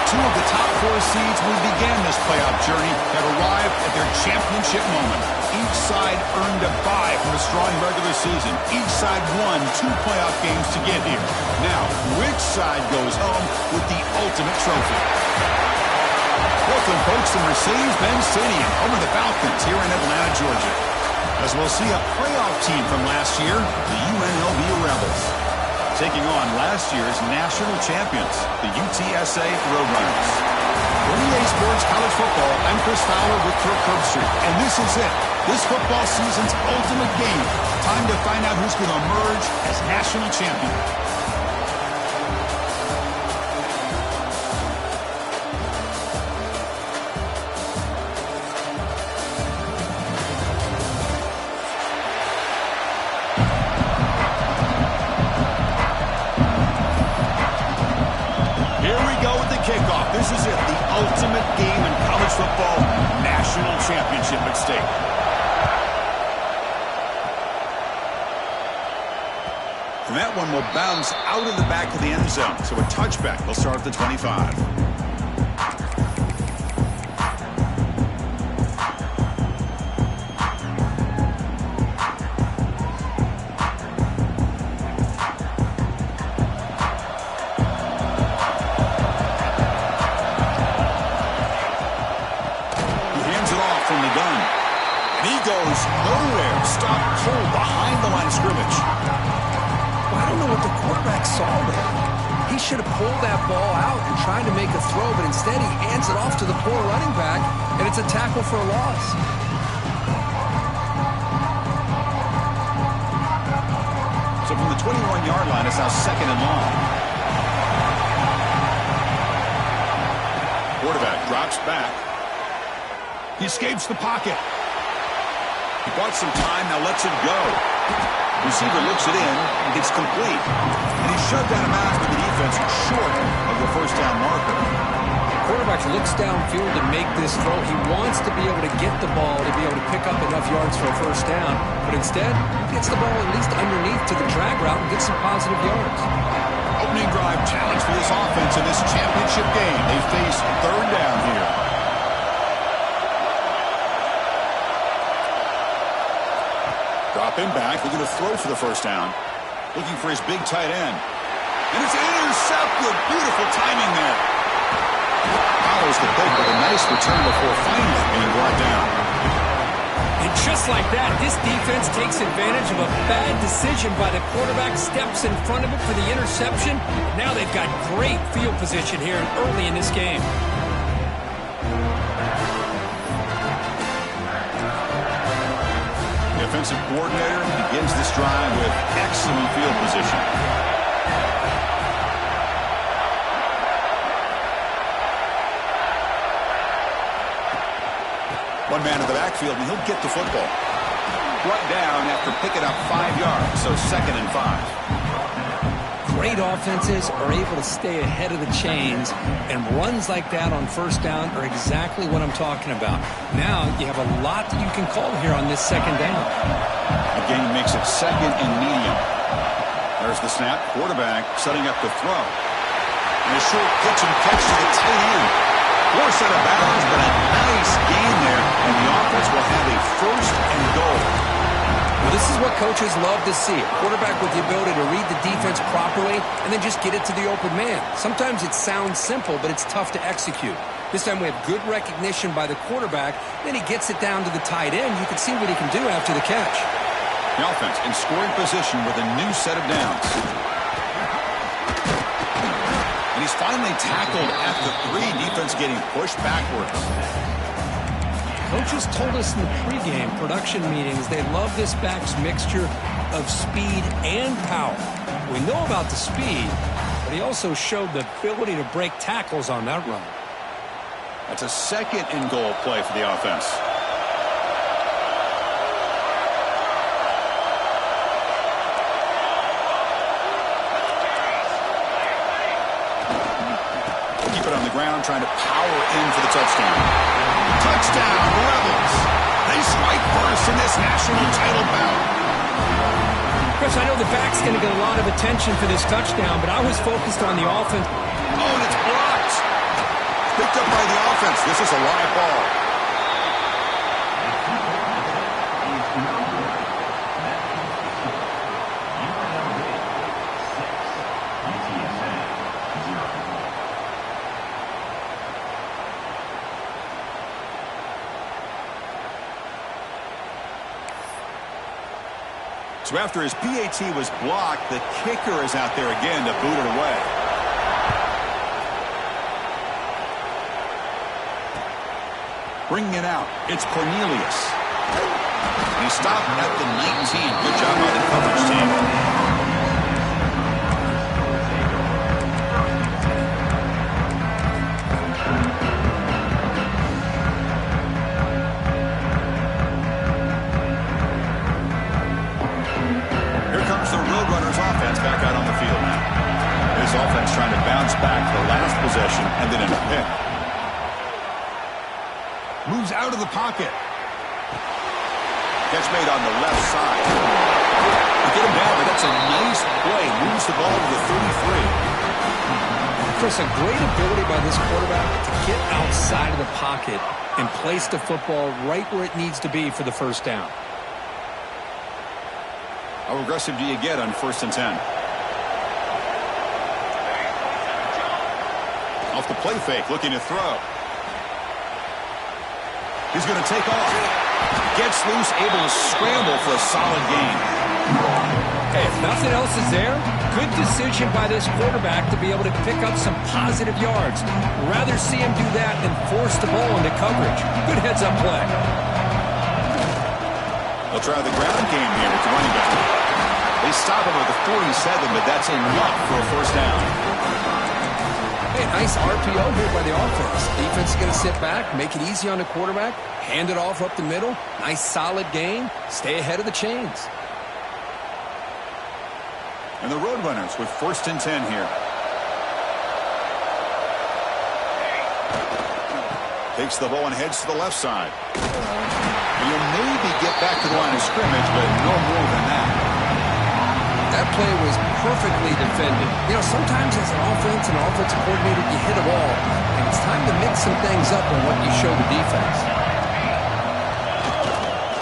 Two of the top four seeds who began this playoff journey have arrived at their championship moment. Each side earned a bye from a strong regular season. Each side won 2 playoff games to get here. Now, which side goes home with the ultimate trophy? Welcome, folks, to Mercedes-Benz Stadium, home of the Falcons here in Atlanta, Georgia. As we'll see a playoff team from last year, the UNLV Rebels, taking on last year's national champions, the UTSA Roadrunners. For EA Sports College Football, I'm Chris Fowler with Kirk Herbstreit, and this is it. This football season's ultimate game. Time to find out who's going to emerge as national champion. Kickoff. This is it, the ultimate game in college football, national championship at stake. And that one will bounce out of the back of the end zone. So a touchback will start at the 25. Goes nowhere. Stop cold behind the line of scrimmage. Well, I don't know what the quarterback saw there. He should have pulled that ball out and tried to make a throw, but instead he hands it off to the poor running back, and it's a tackle for a loss. So from the 21-yard line, it's now 2nd and long. Quarterback drops back. He escapes the pocket. He bought some time, now lets it go. Receiver looks it in and gets complete. And he's shoved out of bounds with the defense short of the first down marker. The quarterback looks downfield to make this throw. He wants to be able to get the ball to be able to pick up enough yards for a first down. But instead, he gets the ball at least underneath to the drag route and gets some positive yards. Opening drive challenge for this offense in this championship game. They face 3rd down here. Dropping back, looking to throw for the first down. Looking for his big tight end. And it's intercepted. Beautiful timing there. Follows the pick with a nice return before finally being brought down. And just like that, this defense takes advantage of a bad decision by the quarterback, steps in front of it for the interception. Now they've got great field position here early in this game. Defensive coordinator begins this drive with excellent field position. One man in the backfield, and he'll get the football. Brought down after picking up 5 yards, so 2nd and 5. Great offenses are able to stay ahead of the chains, and runs like that on first down are exactly what I'm talking about. Now you have a lot that you can call here on this 2nd down. Again, he makes it 2nd and medium. There's the snap. Quarterback setting up the throw. And a short pitch and catch to the tight end. Forced out of bounds, but a nice gain there, and the offense will have a 1st and goal. Well, this is what coaches love to see. A quarterback with the ability to read the defense properly and then just get it to the open man. Sometimes it sounds simple, but it's tough to execute. This time we have good recognition by the quarterback. Then he gets it down to the tight end. You can see what he can do after the catch. The offense in scoring position with a new set of downs. And he's finally tackled at the 3. Defense getting pushed backwards. Coaches told us in the pregame production meetings they love this back's mixture of speed and power. We know about the speed, but he also showed the ability to break tackles on that run. That's a 2nd and goal play for the offense. Keep it on the ground, trying to power in for the touchdown. Touchdown, Rebels. They strike first in this national title bout. Chris, I know the back's going to get a lot of attention for this touchdown, but I was focused on the offense. Oh, and it's blocked. Picked up by the offense. This is a live ball. So after his PAT was blocked, the kicker is out there again to boot it away. Bringing it out, it's Cornelius. And he stopped at the 19. Good job by the coverage team. Here comes the Roadrunners offense back out on the field now. This offense trying to bounce back the last possession and then in a pick. Moves out of the pocket. Catch made on the left side. To get him down, but that's a nice play. Moves the ball to the 33. Chris, a great ability by this quarterback to get outside of the pocket and place the football right where it needs to be for the first down. How aggressive do you get on 1st and 10? Off the play fake, looking to throw. He's going to take off. Gets loose, able to scramble for a solid gain. Hey, if nothing else is there, good decision by this quarterback to be able to pick up some positive yards. Rather see him do that than force the ball into coverage. Good heads-up play. They'll try the ground game here with the running back. They stop him at the 47, but that's enough for a first down. Hey, nice RPO here by the offense. Defense is going to sit back, make it easy on the quarterback, hand it off up the middle. Nice solid gain. Stay ahead of the chains. And the Roadrunners with 1st and 10 here. Takes the ball and heads to the left side. You'll maybe get back to the line of scrimmage, but no more than that. That play was perfectly defended. You know, sometimes as an offense and offensive coordinator, you hit a ball, and it's time to mix some things up on what you show the defense.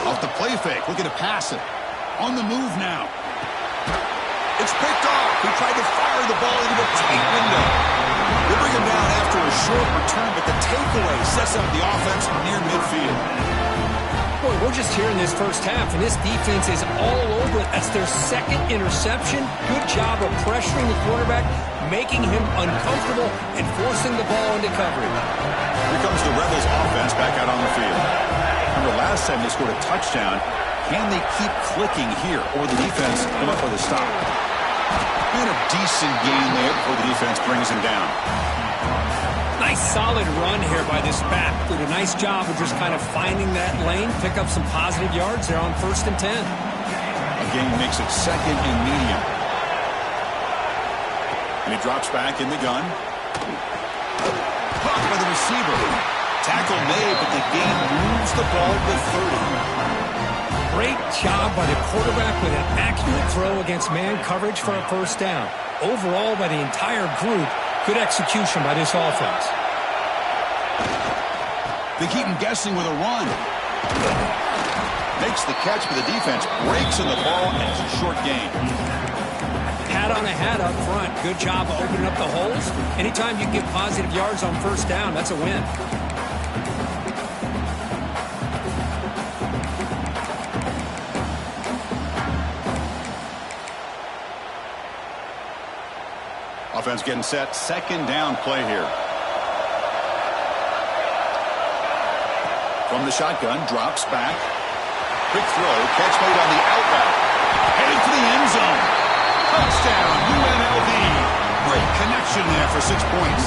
Off the play fake, looking to pass it. On the move now. It's picked off. He tried to fire the ball into a tight window. They bring him down after a short return, but the takeaway sets up the offense near midfield. Boy, we're just here in this first half, and this defense is all over it. That's their second interception. Good job of pressuring the quarterback, making him uncomfortable, and forcing the ball into coverage. Here comes the Rebels offense back out on the field. Remember, last time they scored a touchdown. Can they keep clicking here, or the defense come up with a stop? And a decent gain there before the defense brings him down. Nice solid run here by this back. Did a nice job of just kind of finding that lane, pick up some positive yards there on 1st and 10. Again, makes it 2nd and medium. And he drops back in the gun. Caught by the receiver. Tackle made, but the game moves the ball to 30. Great job by the quarterback with an accurate throw against man coverage for a first down. Overall, by the entire group, good execution by this offense. They keep him guessing with a run. Makes the catch, but the defense breaks in the ball, and it's a short gain. Hat on a hat up front. Good job of opening up the holes. Anytime you can get positive yards on first down, that's a win. Offense getting set. 2nd down play here. From the shotgun, drops back. Quick throw, catch made on the out route. Heading for the end zone. Touchdown, UNLV. Great connection there for 6 points.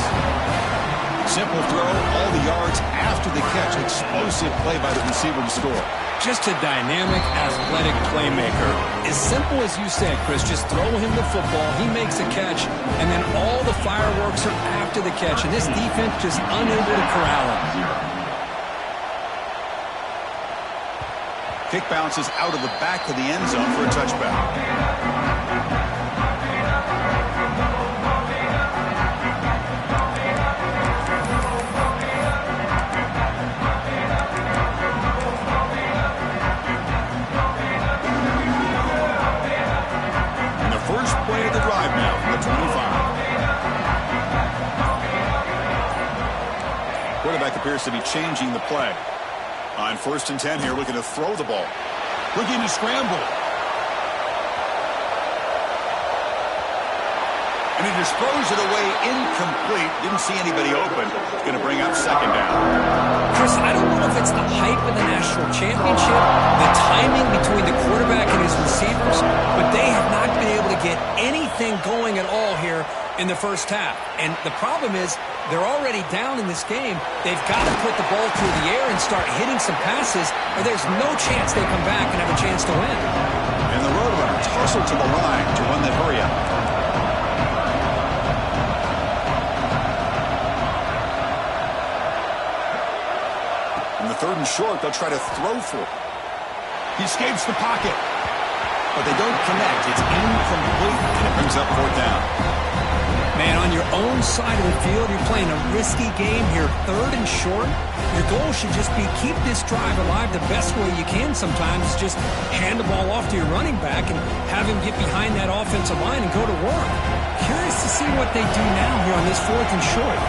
Simple throw, all the yards after the catch. Explosive play by the receiver to score. Just a dynamic, athletic playmaker. As simple as you said, Chris, just throw him the football, he makes a catch, and then all the fireworks are after the catch, and this defense just unable to corral him. Kick bounces out of the back of the end zone for a touchback. Quarterback appears to be changing the play. On 1st and 10 here, looking to throw the ball. Looking to scramble. And he disposed it away incomplete. Didn't see anybody open. It's going to bring up 2nd down. Chris, I don't know if it's the hype of the national championship, the timing between the quarterback and his receivers, but they have not been able to get anything going at all here in the first half. And the problem is they're already down in this game. They've got to put the ball through the air and start hitting some passes, or there's no chance they come back and have a chance to win. And the Roadrunner tussled to the line to run that hurry up. In the 3rd and short, they'll try to throw for it. He escapes the pocket, but they don't connect. It's incomplete, and it brings up 4th down. Man, on your own side of the field, you're playing a risky game here. 3rd and short. Your goal should just be keep this drive alive the best way you can sometimes. Just hand the ball off to your running back and have him get behind that offensive line and go to work. Curious to see what they do now here on this 4th and short.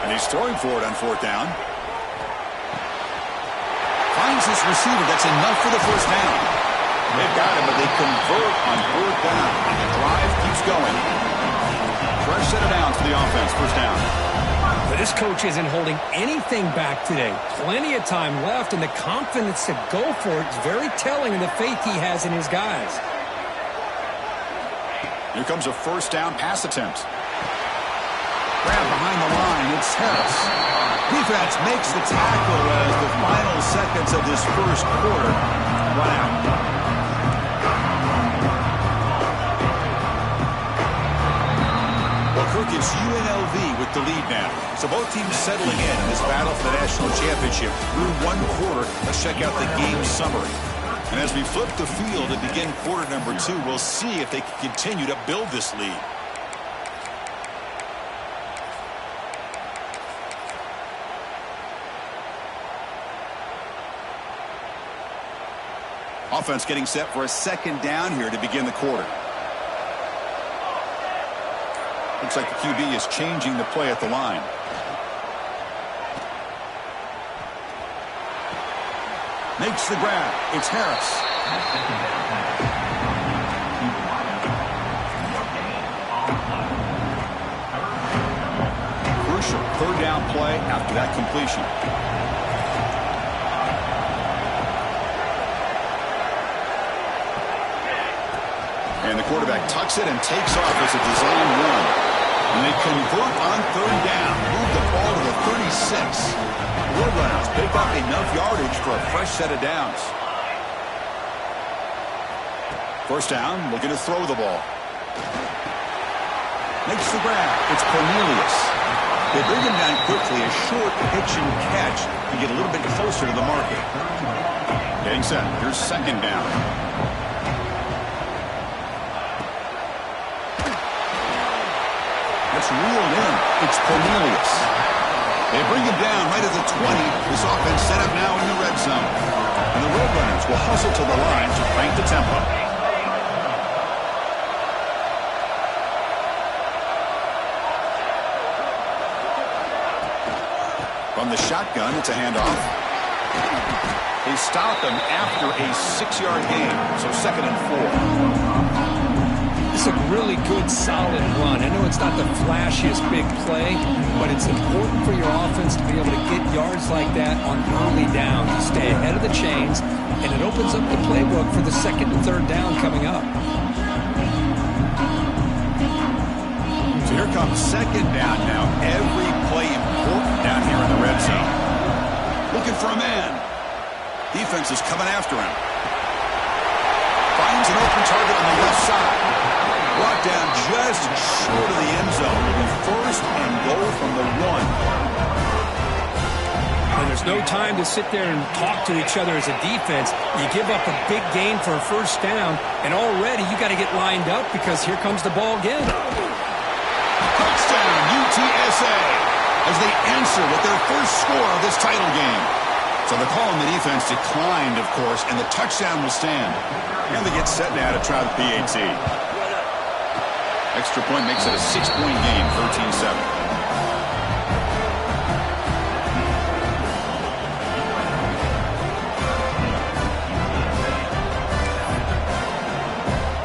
And he's throwing for it on 4th down. Finds his receiver. That's enough for the 1st down. They've got him, but they convert on 4th down. And the drive keeps going. Fresh set of downs for the offense. 1st down. But this coach isn't holding anything back today. Plenty of time left, and the confidence to go for it is very telling of the faith he has in his guys. Here comes a 1st down pass attempt. Grab behind the line. It's Harris. Defense makes the tackle as the final seconds of this 1st quarter run out. Well, Kirk, it's UNLV with the lead now. So both teams settling in this battle for the national championship. Through 1 quarter, let's check out the game summary. And as we flip the field to begin quarter number 2, we'll see if they can continue to build this lead. Offense getting set for a 2nd down here to begin the quarter. Looks like the QB is changing the play at the line. Makes the grab. It's Harris. Crucial 3rd down play after that completion. And the quarterback tucks it and takes off as a design run. And they convert on 3rd down. Move the ball to the 36. Roadrunners pick up enough yardage for a fresh set of downs. 1st down, looking to throw the ball. Makes the grab. It's Cornelius. They bring him down quickly. A short pitch and catch to get a little bit closer to the market. Getting set. Here's 2nd down. It's reeled in. It's Cornelius. They bring him down right at the 20. This offense set up now in the red zone. And the Roadrunners will hustle to the line to crank the tempo. From the shotgun, it's a handoff. They stop him after a 6-yard gain, so 2nd and 4. It's a really good, solid run. I know it's not the flashiest big play, but it's important for your offense to be able to get yards like that on early downs. You stay ahead of the chains, and it opens up the playbook for the 2nd and 3rd down coming up. So here comes 2nd down now. Every play important down here in the red zone. Looking for a man. Defense is coming after him. Finds an open target on the left side. Brought down just short of the end zone. It'll be 1st and goal from the 1. And there's no time to sit there and talk to each other as a defense. You give up a big gain for a 1st down, and already you got to get lined up because here comes the ball again. Touchdown, UTSA, as they answer with their 1st score of this title game. So the call on the defense declined, of course, and the touchdown will stand. And they get set now to try the PAT. Extra point makes it a 6-point game, 13-7.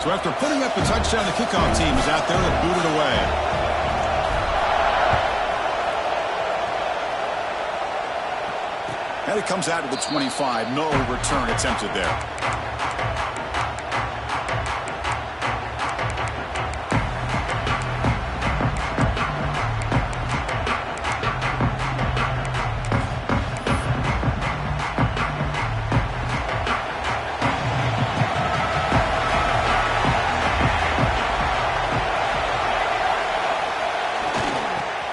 So after putting up the touchdown, the kickoff team is out there to boot it away. And it comes out to the 25. No return attempted there.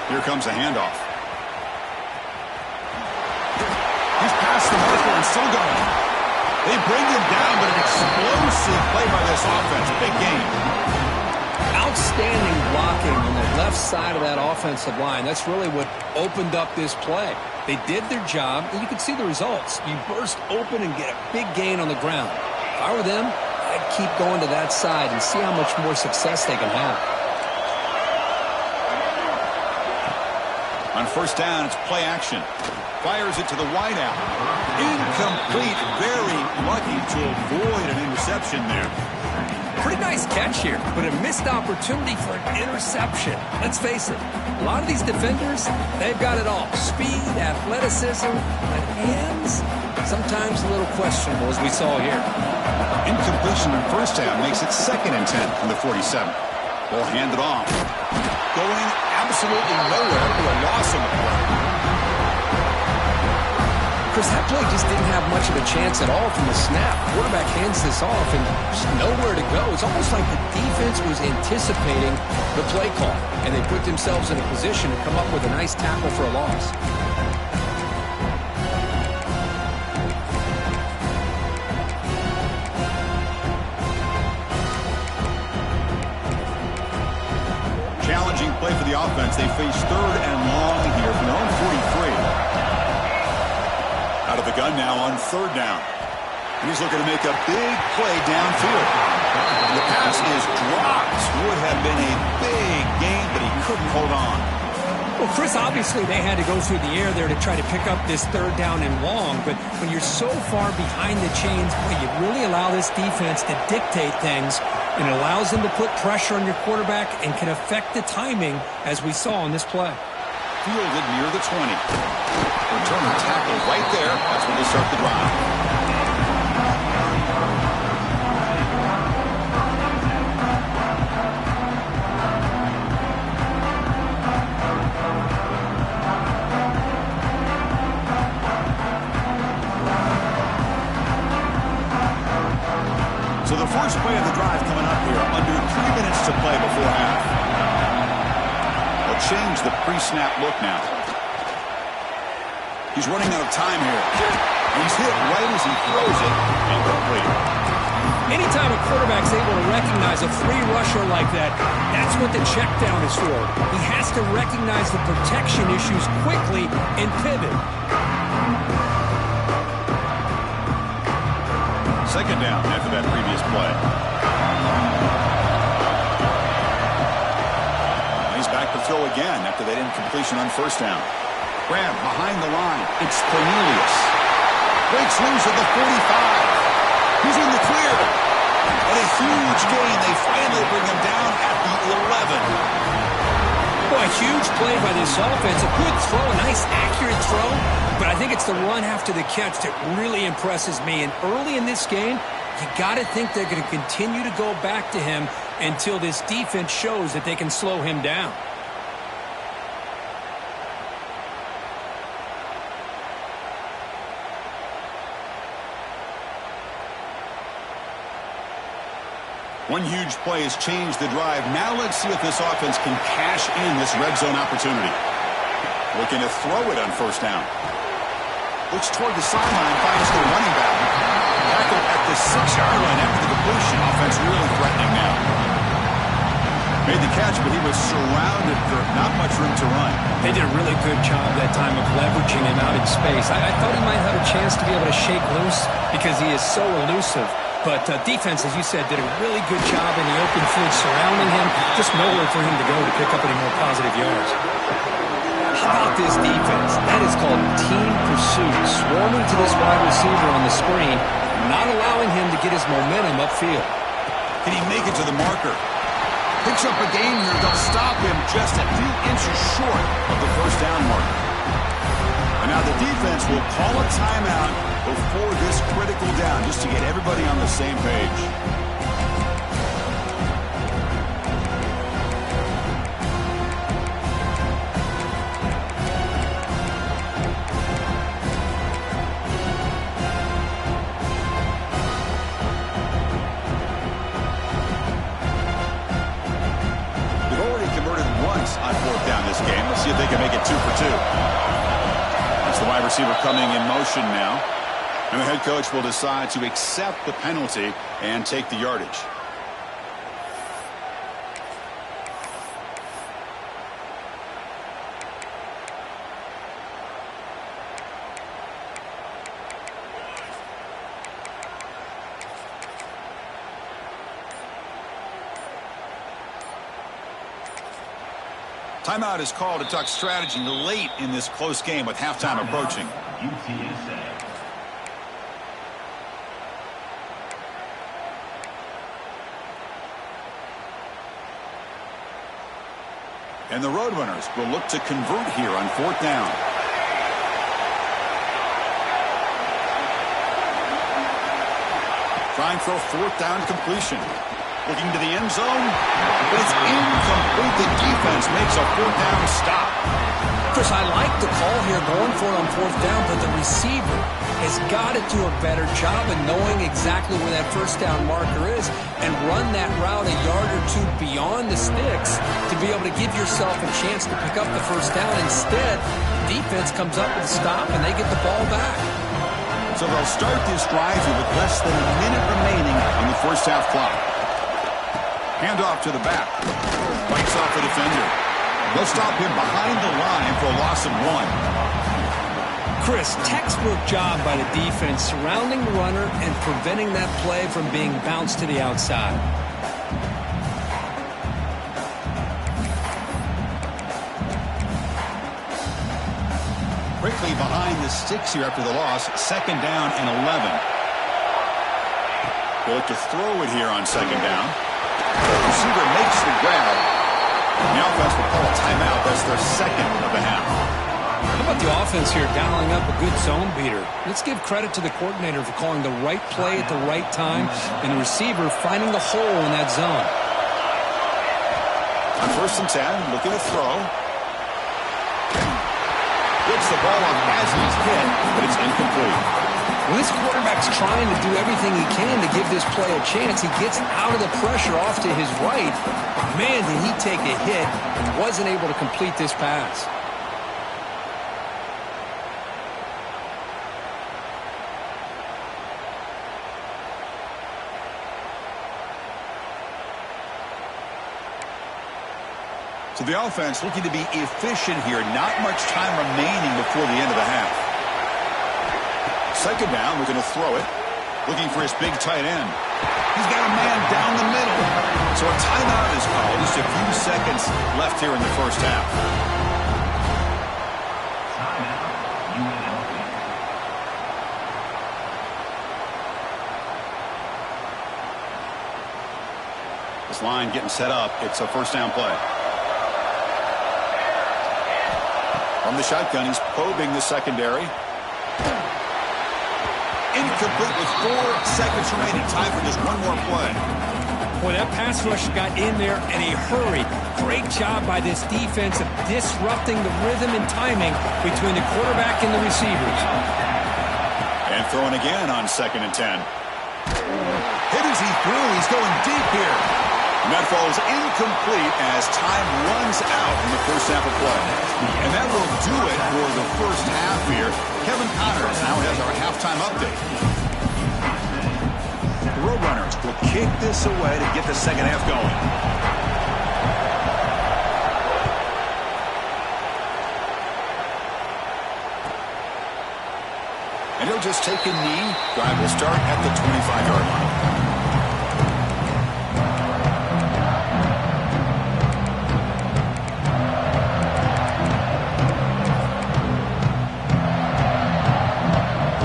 Here comes a handoff. He's past the marker and still going. They bring him down, but an explosive play by this offense. Big game. Outstanding blocking on the left side of that offensive line. That's really what opened up this play. They did their job, and you can see the results. You burst open and get a big gain on the ground. If I were them, I'd keep going to that side and see how much more success they can have. On first down, it's play action. Fires it to the wideout. Incomplete. Very lucky to avoid an interception there. Pretty nice catch here, but a missed opportunity for an interception. Let's face it, a lot of these defenders, they've got it all. Speed, athleticism, but hands, sometimes a little questionable, as we saw here. Incompletion on first down makes it 2nd and 10 from the 47. Ball handed off. Going absolutely nowhere for a loss on the play. Chris, that play just didn't have much of a chance at all from the snap. Quarterback hands this off and just nowhere to go. It's almost like the defense was anticipating the play call, and they put themselves in a position to come up with a nice tackle for a loss. Challenging play for the offense. They face 3rd and long here from their own 43. Out of the gun now on 3rd down. And he's looking to make a big play downfield. The pass is dropped. Would have been a big gain, but he couldn't hold on. Well, Chris, obviously they had to go through the air there to try to pick up this 3rd down and long, but when you're so far behind the chains, boy, you really allow this defense to dictate things, and it allows them to put pressure on your quarterback and can affect the timing, as we saw in this play. Fielded near the 20. Returner tackle right there. That's when they start the drive. So the first play of the drive coming up here, under 3 minutes to play before half. They'll change the pre-snap look now. He's running out of time here. He's hit right as he throws it, incomplete. Anytime a quarterback's able to recognize a free rusher like that, that's what the check down is for. He has to recognize the protection issues quickly and pivot. 2nd down after that previous play. He's back to throw again after that incompletion on first down. Grab behind the line. It's Cornelius. Breaks loose at the 45. He's in the clear. And a huge gain. They finally bring him down at the 11. Boy, a huge play by this offense. A good throw, a nice accurate throw. But I think it's the run after the catch that really impresses me. And early in this game, you got to think they're going to continue to go back to him until this defense shows that they can slow him down. One huge play has changed the drive. Now let's see if this offense can cash in this red zone opportunity. Looking to throw it on first down. Looks toward the sideline, finds the running back. Tackle at the 6-yard line after the completion. Offense really threatening now. Made the catch, but he was surrounded for not much room to run. They did a really good job that time of leveraging him out in space. I thought he might have a chance to be able to shake loose because he is so elusive. But defense, as you said, did a really good job in the open field surrounding him. Just nowhere for him to go to pick up any more positive yards. How about this defense? That is called team pursuit. Swarming to this wide receiver on the screen, not allowing him to get his momentum upfield. Can he make it to the marker? Picks up a gain here. They'll stop him just a few inches short of the first down marker. And now the defense will call a timeout before this critical down, just to get everybody on the same page. They've already converted once on fourth down this game. Let's see if they can make it 2 for 2. That's the wide receiver coming in motion now. And the head coach will decide to accept the penalty and take the yardage. Timeout is called to talk strategy late in this close game with halftime approaching. And the Roadrunners will look to convert here on fourth down. Trying for a fourth down completion. Looking to the end zone, but it's incomplete. The defense makes a fourth down stop. Chris, I like the call here going for it on fourth down, but the receiver has got to do a better job of knowing exactly where that first down marker is and run that route a yard or two beyond the sticks to be able to give yourself a chance to pick up the first down. Instead, defense comes up with a stop and they get the ball back. So they'll start this drive here with less than a minute remaining on the first half clock. Handoff to the back. Bites off the defender. They'll stop him behind the line for a loss of 1. Chris, textbook job by the defense surrounding the runner and preventing that play from being bounced to the outside. Quickly behind the sticks here after the loss. Second down and 11. They look to throw it here on second down. The receiver makes the grab. The offense will call a timeout. That's their second of the half. How about the offense here dialing up a good zone beater? Let's give credit to the coordinator for calling the right play at the right time and the receiver finding the hole in that zone. On first and 10, looking to throw. Gets the ball off as he's hit, but it's incomplete. When this quarterback's trying to do everything he can to give this play a chance, he gets out of the pressure off to his right. Man, did he take a hit and wasn't able to complete this pass. So the offense looking to be efficient here. Not much time remaining before the end of the half. Second down, we're going to throw it. Looking for his big tight end. He's got a man down the middle. So a timeout is called. Just a few seconds left here in the first half. This line getting set up. It's a first down play. From the shotgun, he's probing the secondary. Incomplete with 4 seconds remaining. Time for just one more play. Boy, that pass rush got in there in a hurry. Great job by this defense of disrupting the rhythm and timing between the quarterback and the receivers. And throwing again on second and 10. Hit as he threw. He's going deep here. And that falls incomplete as time runs out in the first half of play. And that will do it for the first half here. Kevin Connors now has our halftime update. The Roadrunners will kick this away to get the second half going. just take a knee. Drive will start at the 25-yard line.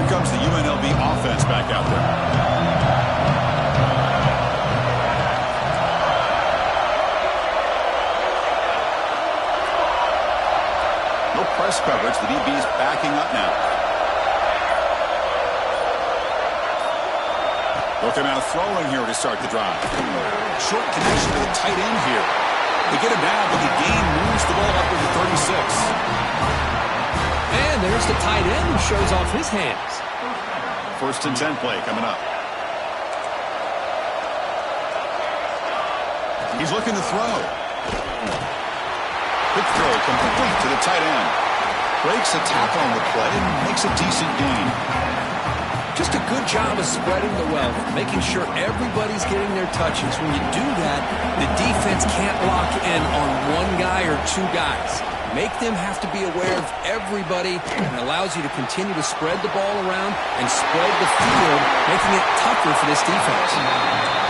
Comes the UNLV offense back out there. No press coverage. The DB's backing up now. Looking out throwing here to start the drive. Short connection to the tight end here. They get him down, but the gain moves the ball up to the 36. And there's the tight end who shows off his hands. 1st and 10 play coming up. He's looking to throw. Quick throw complete to the tight end. Breaks a tackle on the play and makes a decent gain. Just a good job of spreading the wealth, making sure everybody's getting their touches. When you do that, the defense can't lock in on one guy or two guys. Make them have to be aware of everybody, and allows you to continue to spread the ball around and spread the field, making it tougher for this defense.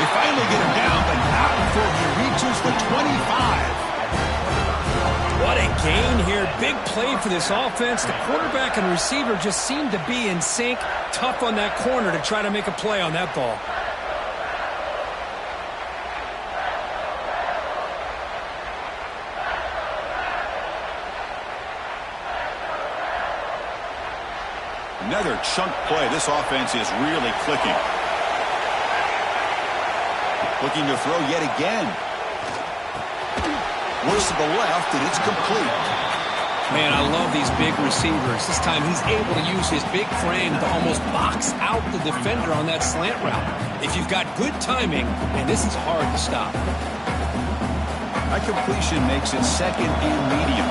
They finally get him down, but not before he reaches the 25. What a gain here. Big play for this offense. The quarterback and receiver just seem to be in sync. Tough on that corner to try to make a play on that ball. Another chunk play. This offense is really clicking. Looking to throw yet again. Works to the left, and it's complete. Man, I love these big receivers. This time he's able to use his big frame to almost box out the defender on that slant route. If you've got good timing, and this is hard to stop. That completion makes it 2nd and medium.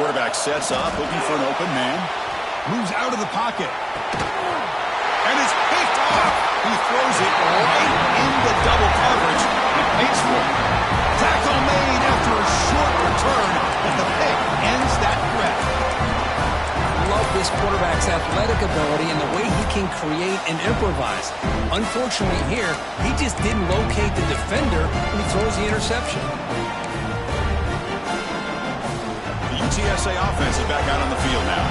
Quarterback sets up, looking for an open man. Moves out of the pocket. And it's picked off. He throws it right into double coverage and pays for it. Tackle made after a short return, but the pick ends that threat. Love this quarterback's athletic ability and the way he can create and improvise. Unfortunately here, he just didn't locate the defender when he throws the interception. UTSA offense is back out on the field now.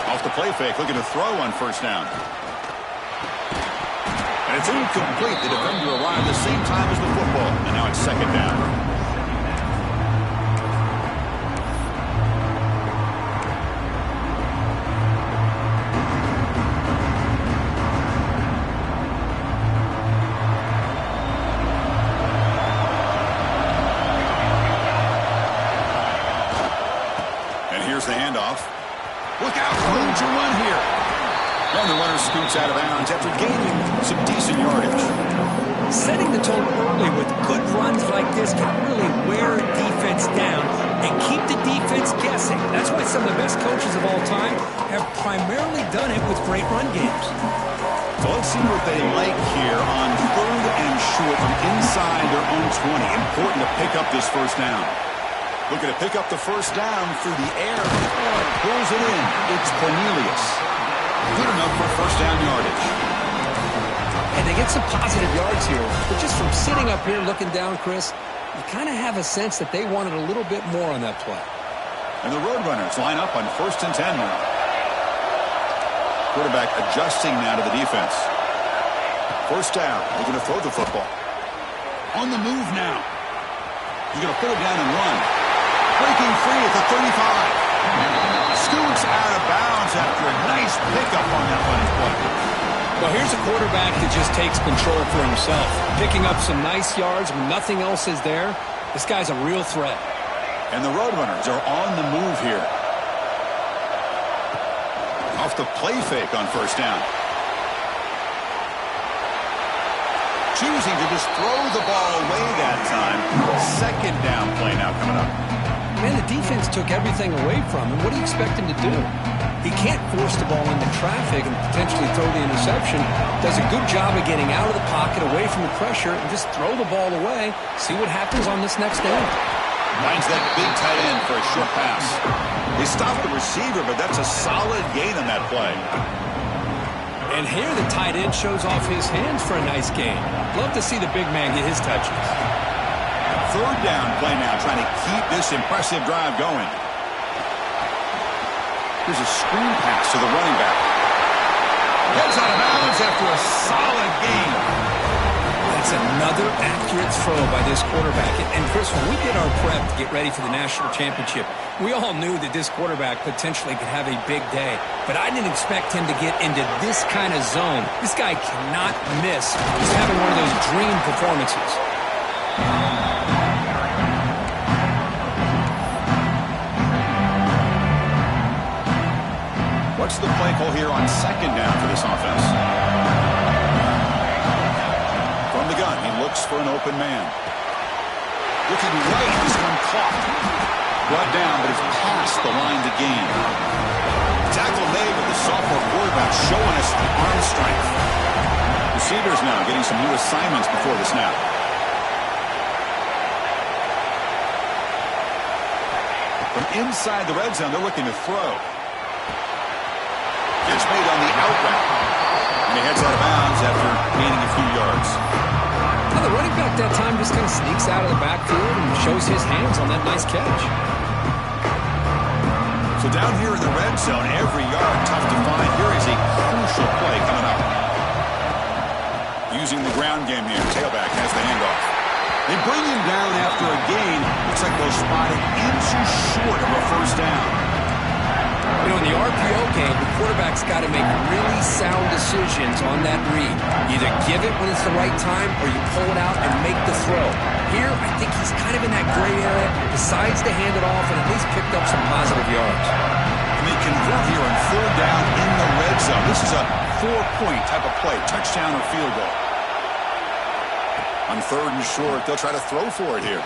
Off the play fake, looking to throw on 1st down. And it's incomplete. The defender arrived the same time as the football, and now it's 2nd down. Here's the handoff. Look out, room to run here. And the runner scoots out of bounds after gaining some decent yardage. Setting the tone early with good runs like this can really wear a defense down and keep the defense guessing. That's why some of the best coaches of all time have primarily done it with great run games. So let's see what they like here on 3rd and short from inside their own 20. Important to pick up this 1st down. Looking to pick up the 1st down through the air. Pulls it in. It's Cornelius. Good enough for 1st down yardage. And they get some positive yards here. But just from sitting up here looking down, Chris, you kind of have a sense that they wanted a little bit more on that play. And the Roadrunners line up on 1st and 10 now. Quarterback adjusting now to the defense. 1st down. Looking to throw the football. On the move now. He's going to put it down and run. Breaking free at the 35. Scoots out of bounds after a nice pickup on that running play. Well, here's a quarterback that just takes control for himself. Picking up some nice yards when nothing else is there. This guy's a real threat. And the Roadrunners are on the move here. Off the play fake on 1st down. Choosing to just throw the ball away that time. 2nd down play now coming up. Man, the defense took everything away from him. What do you expect him to do? He can't force the ball into traffic and potentially throw the interception. Does a good job of getting out of the pocket, away from the pressure, and just throw the ball away. See what happens on this next down. Finds that big tight end for a short pass. He stopped the receiver, but that's a solid gain on that play. And here the tight end shows off his hands for a nice gain. Love to see the big man get his touches. Third down play now, trying to keep this impressive drive going. Here's a screen pass to the running back. Heads out of bounds after a solid gain. That's another accurate throw by this quarterback. And Chris, when we did our prep to get ready for the national championship, we all knew that this quarterback potentially could have a big day. But I didn't expect him to get into this kind of zone. This guy cannot miss. He's having one of those dream performances. What's the play call here on second down for this offense? From the gun, he looks for an open man. Looking right, this one caught. Brought down, but it's past the line to gain. Tackle made with the sophomore quarterback showing us the arm strength. Receivers now getting some new assignments before the snap. From inside the red zone, they're looking to throw. It's made on the out route. And he heads out of bounds after gaining a few yards. Well, the running back that time just kind of sneaks out of the backfield and shows his hands on that nice catch. So down here in the red zone, every yard tough to find. Here is a crucial play coming up. Using the ground game here. Tailback has the handoff. They bring him down after a gain. Looks like they'll spot it in too short of a first down. You know, in the RPO game, the quarterback's got to make really sound decisions on that read. Either give it when it's the right time or you pull it out and make the throw. Here, I think he's kind of in that gray area, decides to hand it off and at least picked up some positive yards. And they convert here on third down in the red zone. This is a 4-point type of play, touchdown or field goal. On third and short, they'll try to throw for it here.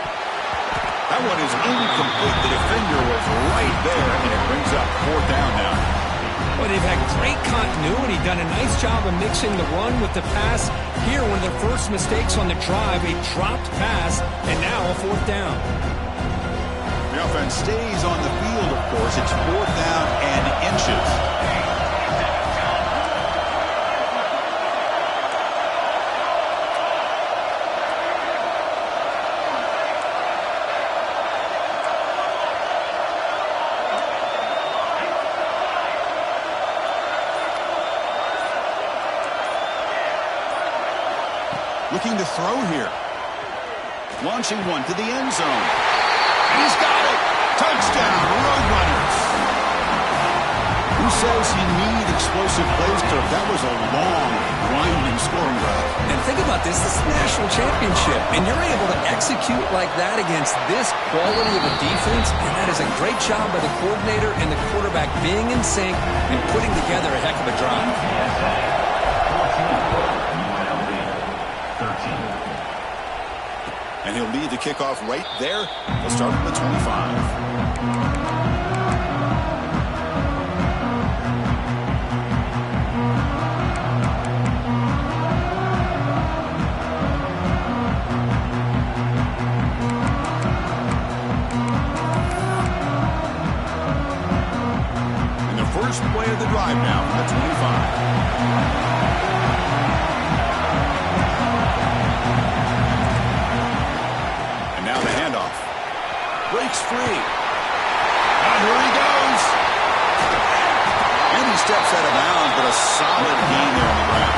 That one is incomplete. The defender was right there, and it brings up fourth down now. Well, they've had great continuity, done a nice job of mixing the run with the pass. Here, one of their first mistakes on the drive, a dropped pass, and now a fourth down. The offense stays on the field, of course. It's fourth down and inches. Looking to throw here. Launching one to the end zone. And he's got it. Touchdown, Roadrunners. Who says you need explosive plays, Kirk? That was a long, winding scoring drive. And think about this. This is the national championship. And you're able to execute like that against this quality of a defense. And that is a great job by the coordinator and the quarterback being in sync and putting together a heck of a drive. And he'll lead the kickoff right there. He'll start at the 25. And the first play of the drive now from the 25. Breaks free. And here he goes. And he steps out of bounds, but a solid gain there on the ground.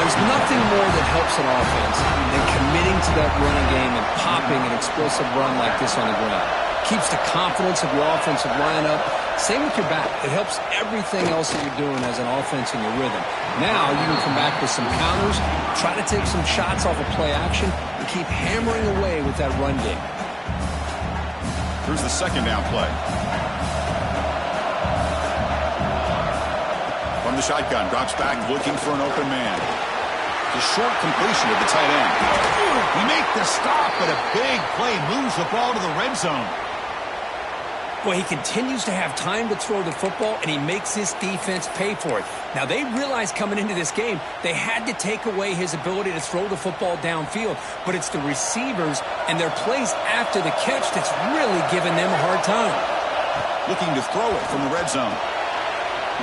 There's nothing more that helps an offense than committing to that running game and popping an explosive run like this on the ground. Keeps the confidence of your offensive lineup. Same with your back. It helps everything else that you're doing as an offense in your rhythm. Now you can come back with some counters, try to take some shots off of play action, and keep hammering away with that run game. Here's the second down play. From the shotgun, drops back looking for an open man. The short completion of the tight end. He makes the stop, but a big play moves the ball to the red zone. Boy, he continues to have time to throw the football, and he makes his defense pay for it. Now, they realized coming into this game they had to take away his ability to throw the football downfield, but it's the receivers and their plays after the catch that's really giving them a hard time. Looking to throw it from the red zone.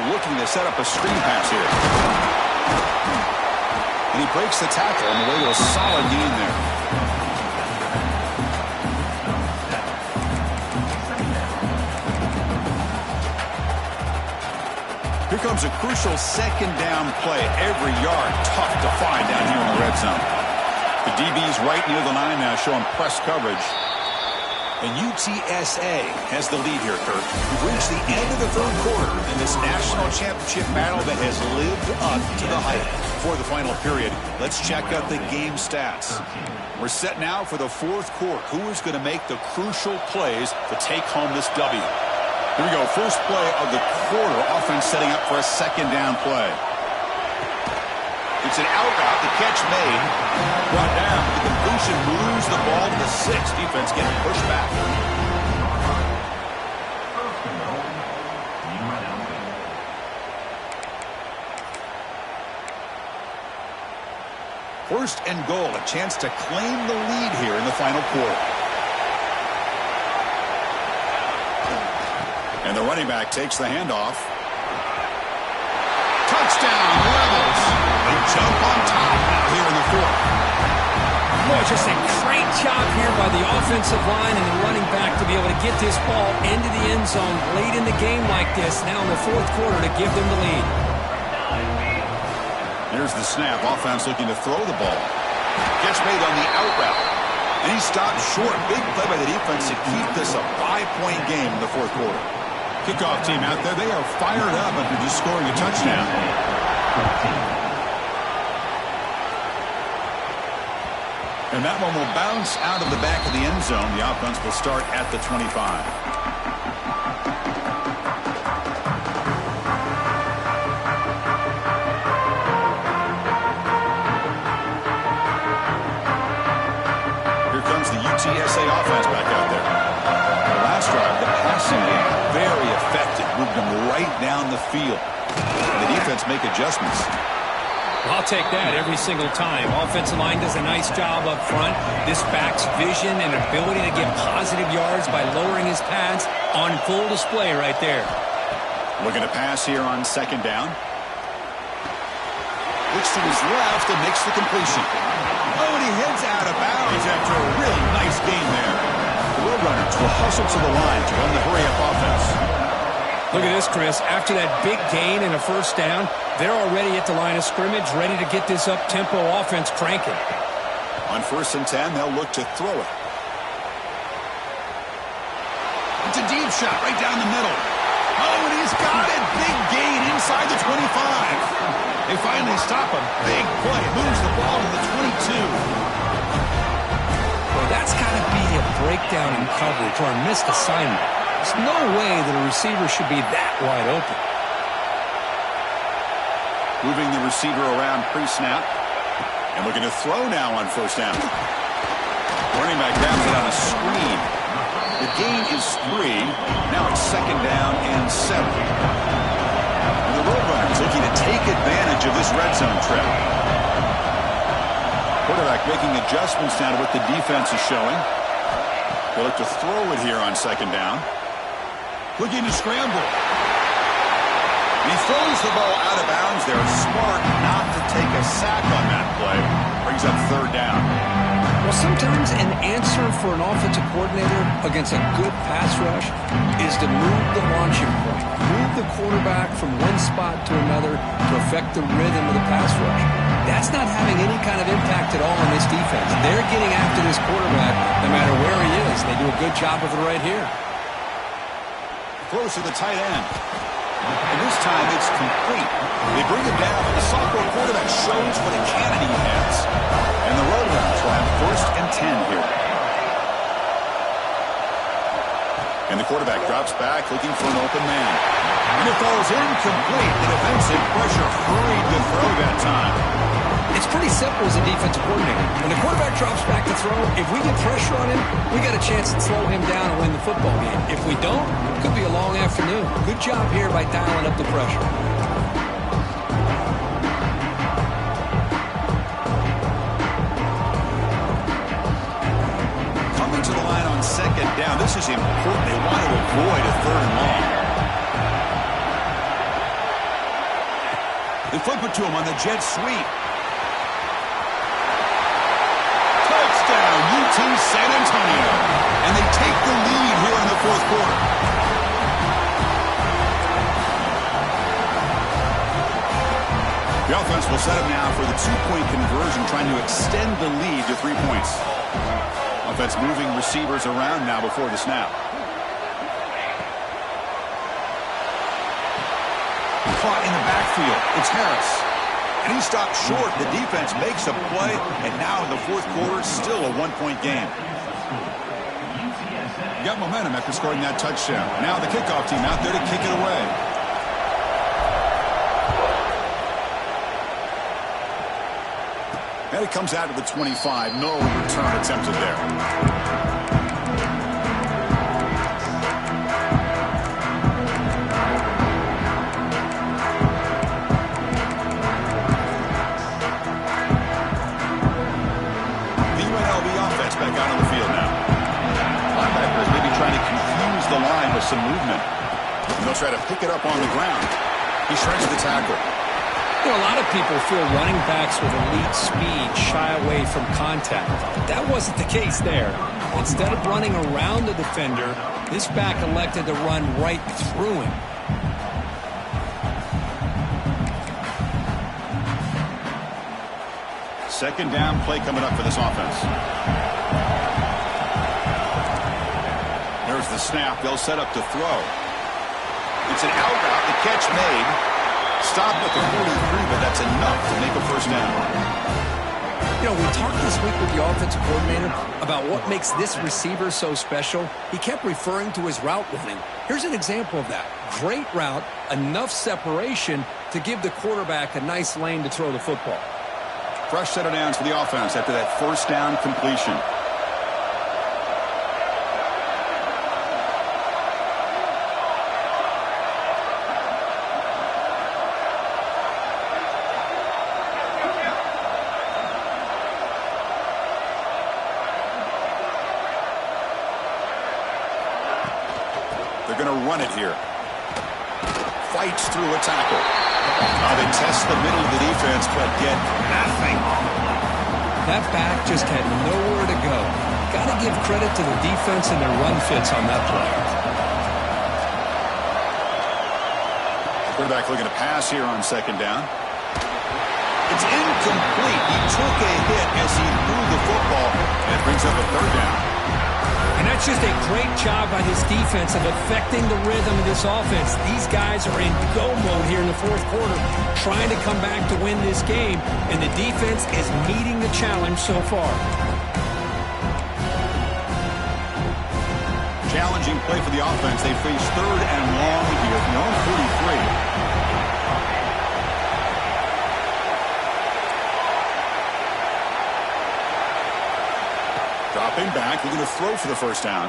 Looking to set up a screen pass here. And he breaks the tackle on the way to a solid gain there. Here comes a crucial second down play. Every yard tough to find down here in the red zone. The DB's right near the line now showing press coverage. And UTSA has the lead here, Kurt. We've reached the end of the third quarter in this national championship battle that has lived up to the hype. For the final period, let's check out the game stats. We're set now for the fourth quarter. Who is going to make the crucial plays to take home this W? Here we go. First play of the quarter. Offense setting up for a second down play. It's an out route. The catch made. Brought down. The completion moves the ball to the 6. Defense getting pushed back. First and goal. A chance to claim the lead here in the final quarter. And the running back takes the handoff. Touchdown, Rebels. They jump on top now here in the fourth. Boy, just a great job here by the offensive line and the running back to be able to get this ball into the end zone late in the game like this, now in the fourth quarter to give them the lead. Here's the snap. Offense looking to throw the ball. Gets made on the out route. And he stopped short. Big play by the defense to keep this a 5-point game in the fourth quarter. Kickoff team out there, they are fired up after just scoring a touchdown. And that one will bounce out of the back of the end zone. The offense will start at the 25. Here comes the UTSA offense back out there. The last drive, the passing game, very effective. Moved them right down the field. And the defense make adjustments. I'll take that every single time. Offensive line does a nice job up front. This back's vision and ability to get positive yards by lowering his pads on full display right there. Looking to pass here on second down. Looks to his left and makes the completion. Oh, and he heads out of bounds after a really nice game there. The Roadrunners will hustle to the line to run the hurry-up offense. Look at this, Chris. After that big gain and a first down, they're already at the line of scrimmage, ready to get this up-tempo offense cranking. On 1st and 10, they'll look to throw it. It's a deep shot right down the middle. Oh, and he's got it. Big gain inside the 25. They finally stop him. Big play. Moves the ball to the 22. Well, that's got to be a breakdown in coverage or a missed assignment. There's no way that a receiver should be that wide open. Moving the receiver around pre-snap. And looking to throw now on 1st down. Running back grabs it on a screen. The gain is 3. Now it's 2nd down and 7. And the Roadrunners looking to take advantage of this red zone trap. Quarterback making adjustments now to what the defense is showing. They'll look to throw it here on 2nd down. Looking to scramble. He throws the ball out of bounds there. Smart not to take a sack on that play. Brings up 3rd down. Well, sometimes an answer for an offensive coordinator against a good pass rush is to move the launching point. Move the quarterback from one spot to another to affect the rhythm of the pass rush. That's not having any kind of impact at all on this defense. They're getting after this quarterback no matter where he is. They do a good job of it right here. Close to the tight end. And this time it's complete. They bring him down. The sophomore quarterback shows what a cannon he has. And the Roadrunners will have 1st and 10 here. And the quarterback drops back looking for an open man. And it falls incomplete. The defensive pressure hurried to throw that time. It's pretty simple as a defensive coordinator. When the quarterback drops back to throw, if we get pressure on him, we got a chance to slow him down and win the football game. If we don't, it could be a long afternoon. Good job here by dialing up the pressure. Coming to the line on second down. This is important. They want to avoid a third and long. They flip it to him on the jet sweep. Touchdown, UT San Antonio. And they take the lead here in the fourth quarter. The offense will set up now for the two-point conversion, trying to extend the lead to 3 points. Offense moving receivers around now before the snap. Caught in the backfield. It's Harris. And he stopped short. The defense makes a play, and now in the fourth quarter, still a one-point game. Got momentum after scoring that touchdown. Now the kickoff team out there to kick it away. And it comes out to the 25. No return attempted there. Back out on the field now. Linebackers maybe trying to confuse the line with some movement. And they'll try to pick it up on the ground. He shreds the tackle. You know, a lot of people feel running backs with elite speed shy away from contact. That wasn't the case there. Instead of running around the defender, this back elected to run right through him. Second down play coming up for this offense. There's the snap. They'll set up to throw. It's an out route. The catch made. Stopped at the 43, but that's enough to make a first down. You know, we talked this week with the offensive coordinator about what makes this receiver so special. He kept referring to his route running. Here's an example of that. Great route, enough separation to give the quarterback a nice lane to throw the football. Fresh set of downs for the offense after that first down completion. They're going to run it here. Fights through a tackle. They test the middle of the defense, but get nothing. That back just had nowhere to go. Got to give credit to the defense and their run fits on that play. Quarterback looking to pass here on second down. It's incomplete. He took a hit as he threw the football, and it brings up a third down. And that's just a great job by this defense of affecting the rhythm of this offense. These guys are in go mode here in the fourth quarter, trying to come back to win this game, and the defense is meeting the challenge so far. Challenging play for the offense. They face third and long here from their own 43. Dropping back, looking to throw for the first down.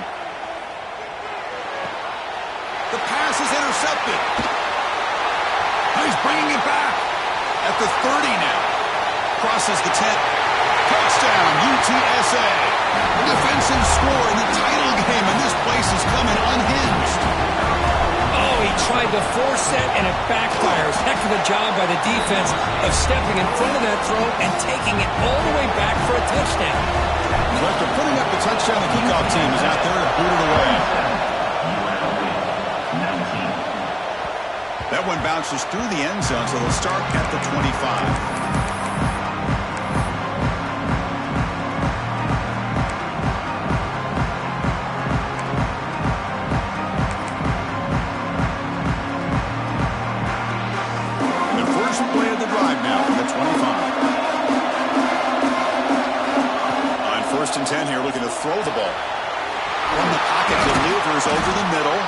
The pass is intercepted. He's bringing it back at the 30 now. Crosses the 10. Touchdown, UTSA. A defensive score in the title game, and this place is coming unhinged. Oh, he tried to force it, and it backfires. Heck of a job by the defense of stepping in front of that throw and taking it all the way back for a touchdown. So after putting up the touchdown, the kickoff team is out there to boot it away. That one bounces through the end zone, so they'll start at the 25. Play of the drive now from the 25. On first and 10 here, looking to throw the ball. From the pocket, delivers over the middle.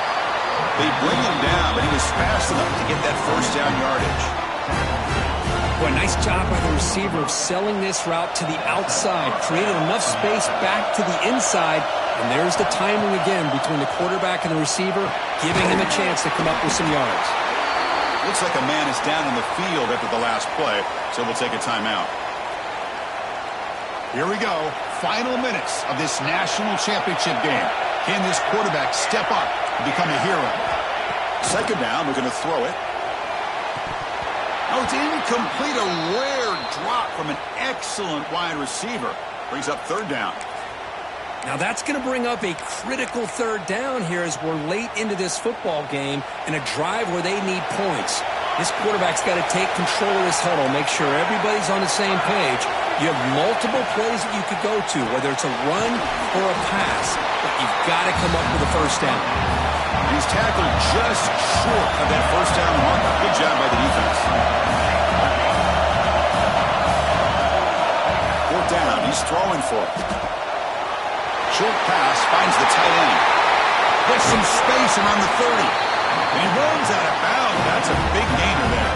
They bring him down, but he was fast enough to get that first down yardage. Boy, nice job by the receiver of selling this route to the outside, created enough space back to the inside, and there's the timing again between the quarterback and the receiver, giving him a chance to come up with some yards. Looks like a man is down in the field after the last play, so we'll take a timeout. Here we go. Final minutes of this national championship game. Can this quarterback step up and become a hero? Second down, we're going to throw it. Oh, it's incomplete. A rare drop from an excellent wide receiver. Brings up third down. Now that's going to bring up a critical third down here as we're late into this football game in a drive where they need points. This quarterback's got to take control of this huddle, make sure everybody's on the same page. You have multiple plays that you could go to, whether it's a run or a pass, but you've got to come up with a first down. He's tackled just short of that first down marker. Good job by the defense. Fourth down, he's throwing for it. Short pass finds the tight end. Gets some space around the 30. And he runs out of bounds. That's a big gainer there.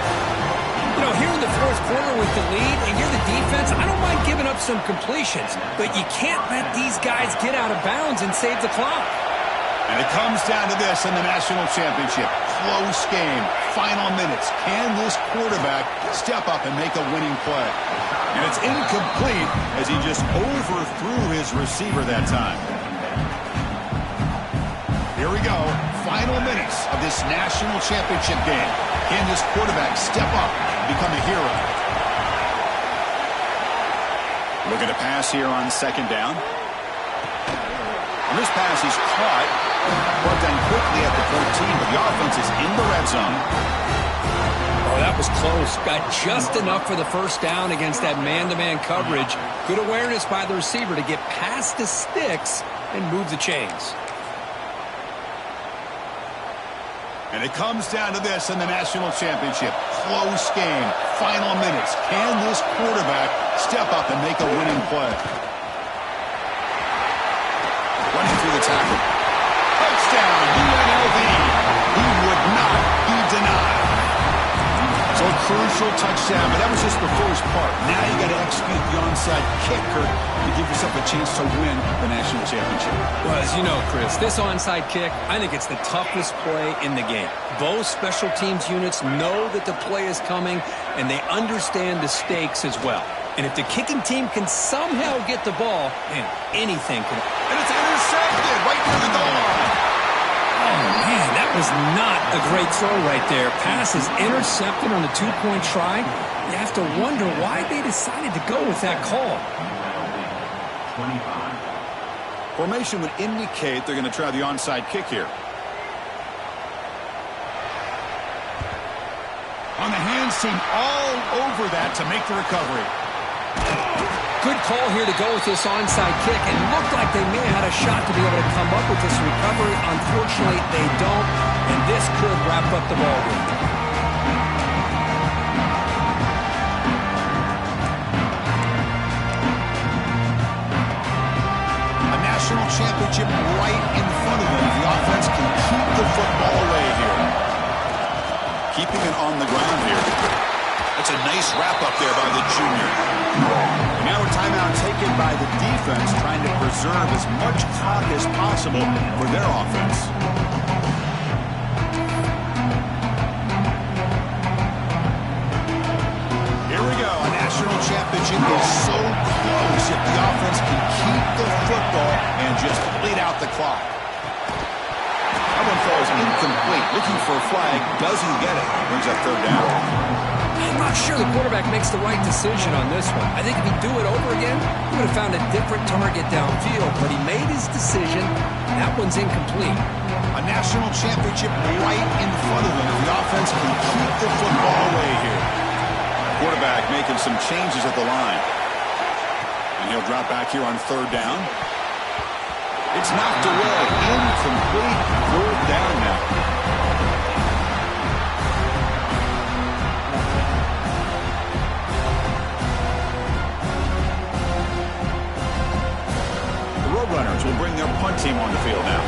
You know, here in the fourth quarter with the lead, and you're the defense, I don't mind giving up some completions, but you can't let these guys get out of bounds and save the clock. And it comes down to this in the national championship. Close game. Final minutes. Can this quarterback step up and make a winning play? And it's incomplete as he just overthrew his receiver that time. Here we go. Final minutes of this national championship game. Can this quarterback step up and become a hero? Looking to pass here on second down. And this pass is caught. Brought down quickly at the 14, but the offense is in the red zone. Oh, that was close. Got just enough for the first down against that man-to-man coverage. Good awareness by the receiver to get past the sticks and move the chains. And it comes down to this in the national championship. Close game. Final minutes. Can this quarterback step up and make a winning play? Running through the tackle. Touchdown, UNLV. He would not be denied. So a crucial touchdown, but that was just the first part. Now you got to execute the onside kicker to give yourself a chance to win the national championship. Well, as you know, Chris, this onside kick, I think it's the toughest play in the game. Both special teams units know that the play is coming, and they understand the stakes as well. And if the kicking team can somehow get the ball, man, anything can. And it's intercepted right near the goal line. Oh, man, that was not a great throw right there. Pass is intercepted on the two-point try. You have to wonder why they decided to go with that call. Formation would indicate they're going to try the onside kick here. On the hands team all over that to make the recovery. Good call here to go with this onside kick. It looked like they may have had a shot to be able to come up with this recovery. Unfortunately, they don't, and this could wrap up the ball game. A national championship right in front of them. The offense can keep the football away here. Keeping it on the ground here. That's a nice wrap-up there by the junior. And now a timeout taken by the defense, trying to preserve as much clock as possible for their offense. Here we go. A national championship is so close if the offense can keep the football and just bleed out the clock. That one falls incomplete. Looking for a flag. Doesn't get it. Brings up third down. I'm not sure the quarterback makes the right decision on this one. I think if he'd do it over again, he would have found a different target downfield, but he made his decision. That one's incomplete. A national championship right in front of him. The offense can keep the football away here. Quarterback making some changes at the line. And he'll drop back here on third down. It's knocked away. Incomplete. Fourth down now. Runners will bring their punt team on the field now.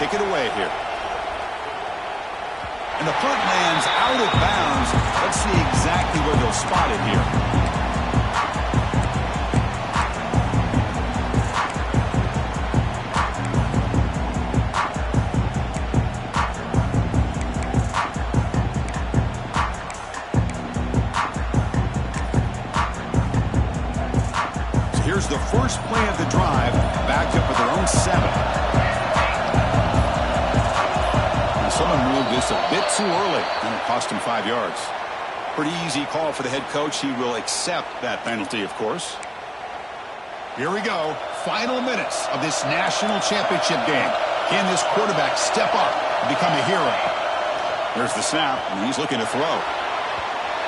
kick it away here. And the punt lands out of bounds. Let's see exactly where they'll spot it here. Here's the first play of the drive, backed up with their own 7. And someone moved this a bit too early, and it cost him 5 yards. Pretty easy call for the head coach. He will accept that penalty, of course. Here we go. Final minutes of this national championship game. Can this quarterback step up and become a hero? There's the snap, and he's looking to throw.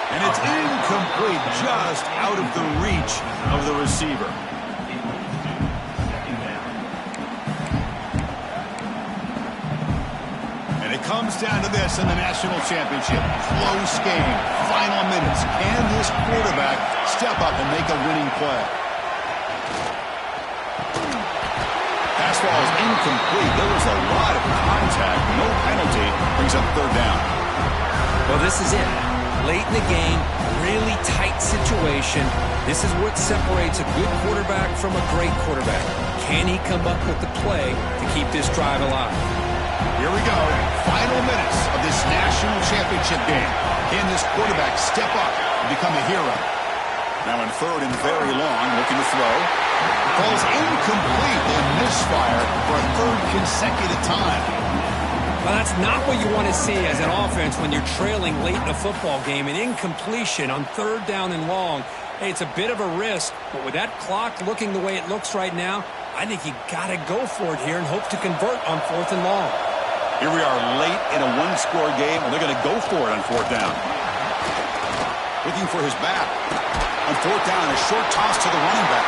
And it's incomplete, just out of the reach of the receiver. And it comes down to this in the national championship. Close game, final minutes. Can this quarterback step up and make a winning play? Pass ball is incomplete. There was a lot of contact. No penalty. Brings up 3rd down. Well, this is it. Late in the game, really tight situation. This is what separates a good quarterback from a great quarterback. Can he come up with the play to keep this drive alive? Here we go. Final minutes of this national championship game. Can this quarterback step up and become a hero? Now in 3rd and very long, looking to throw. Falls incomplete. They misfire for a 3rd consecutive time. Well, that's not what you want to see as an offense when you're trailing late in a football game. An incompletion on 3rd down and long. Hey, it's a bit of a risk, but with that clock looking the way it looks right now, I think you got to go for it here and hope to convert on 4th and long. Here we are late in a 1-score game, and they're going to go for it on 4th down. Looking for his back. On 4th down, a short toss to the running back.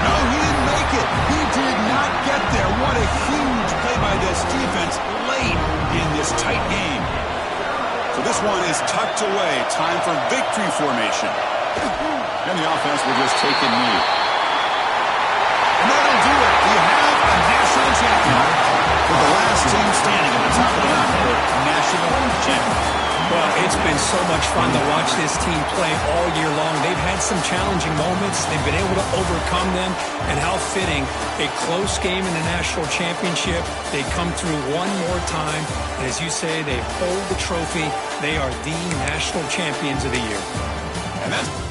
No, he didn't make it. He did not get there. What a huge play by this defense late in this tight game. So this one is tucked away. Time for victory formation. And the offense will just take a knee. And that'll do it. We have a national champion with the last team standing at the top of the mountain for national champion. Well, it's been so much fun to watch this team play all year long. They've had some challenging moments. They've been able to overcome them. And how fitting, a close game in the national championship. They come through one more time. And as you say, they hold the trophy. They are the national champions of the year. And that's...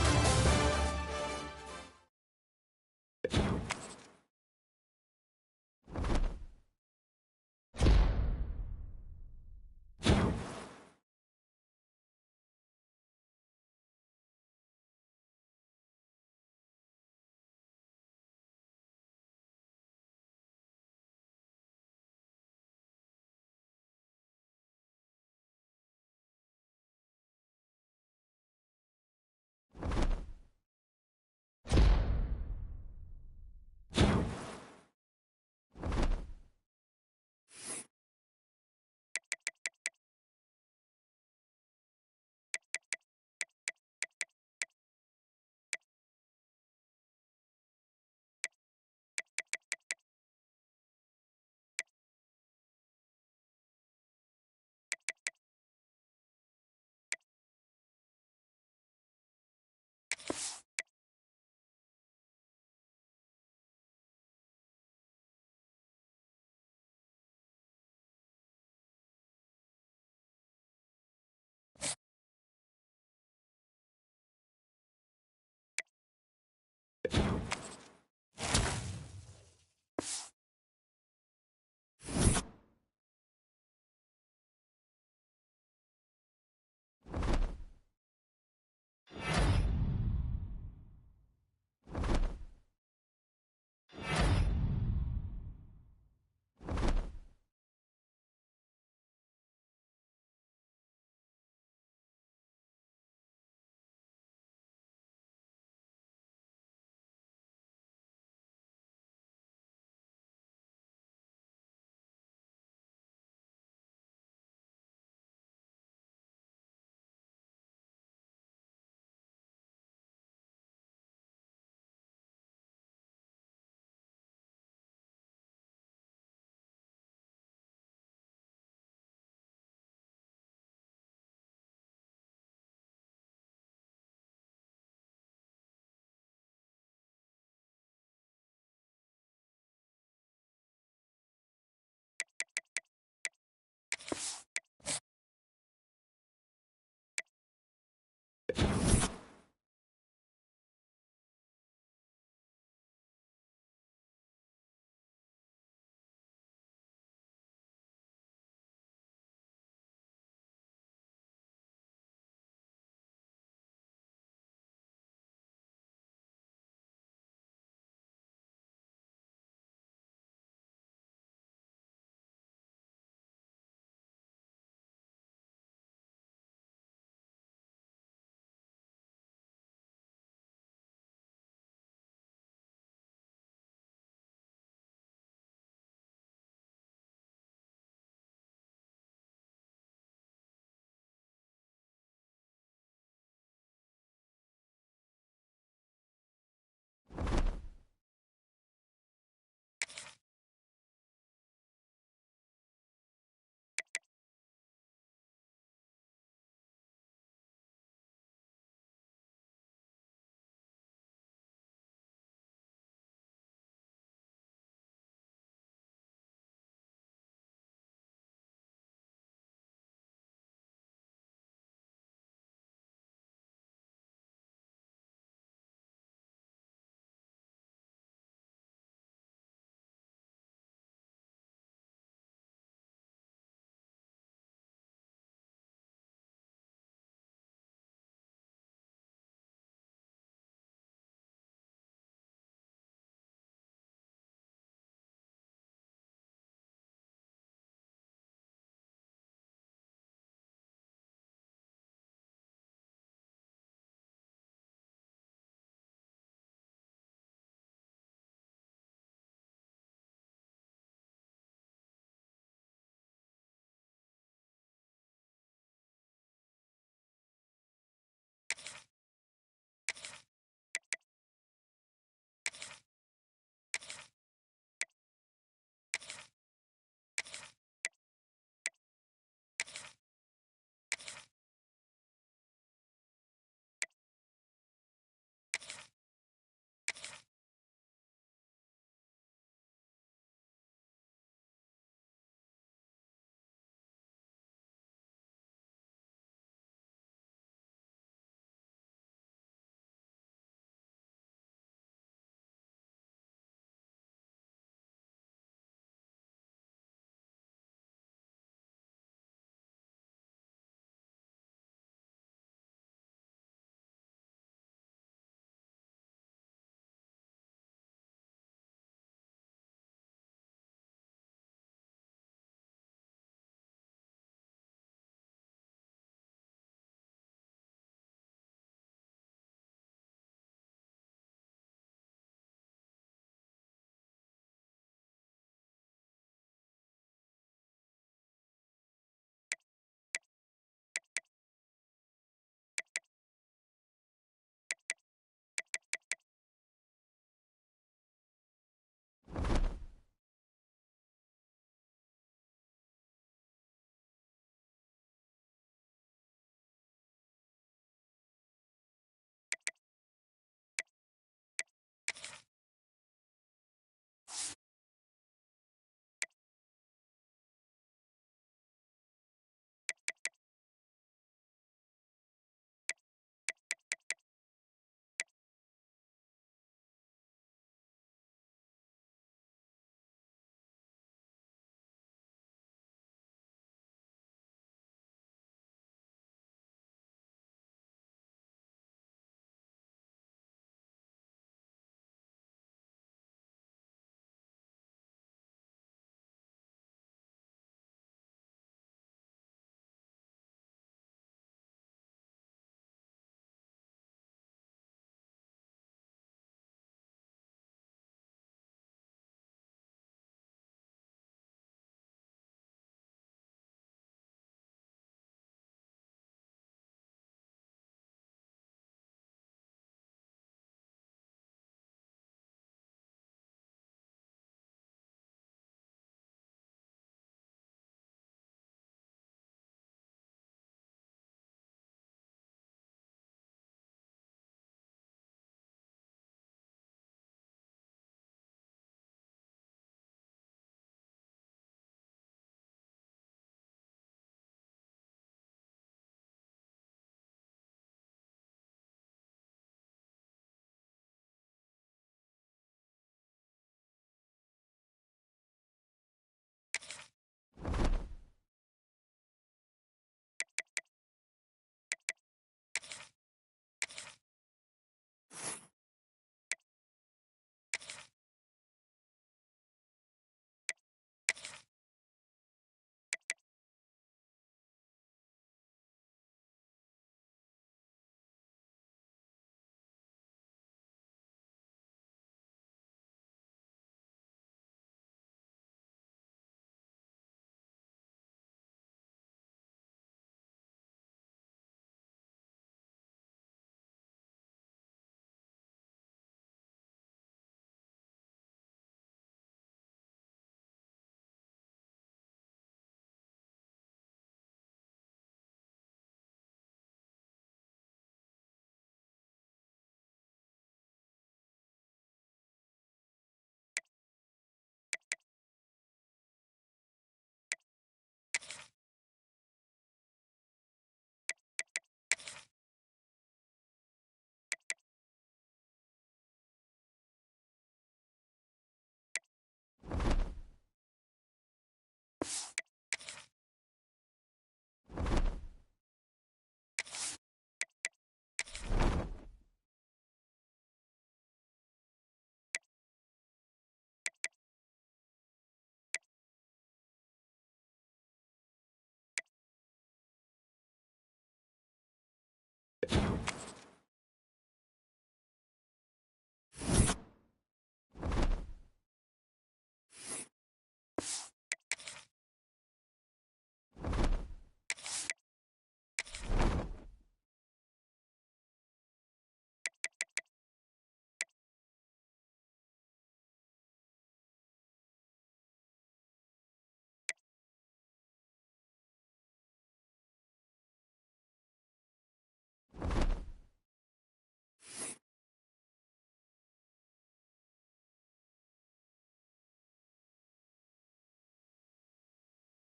He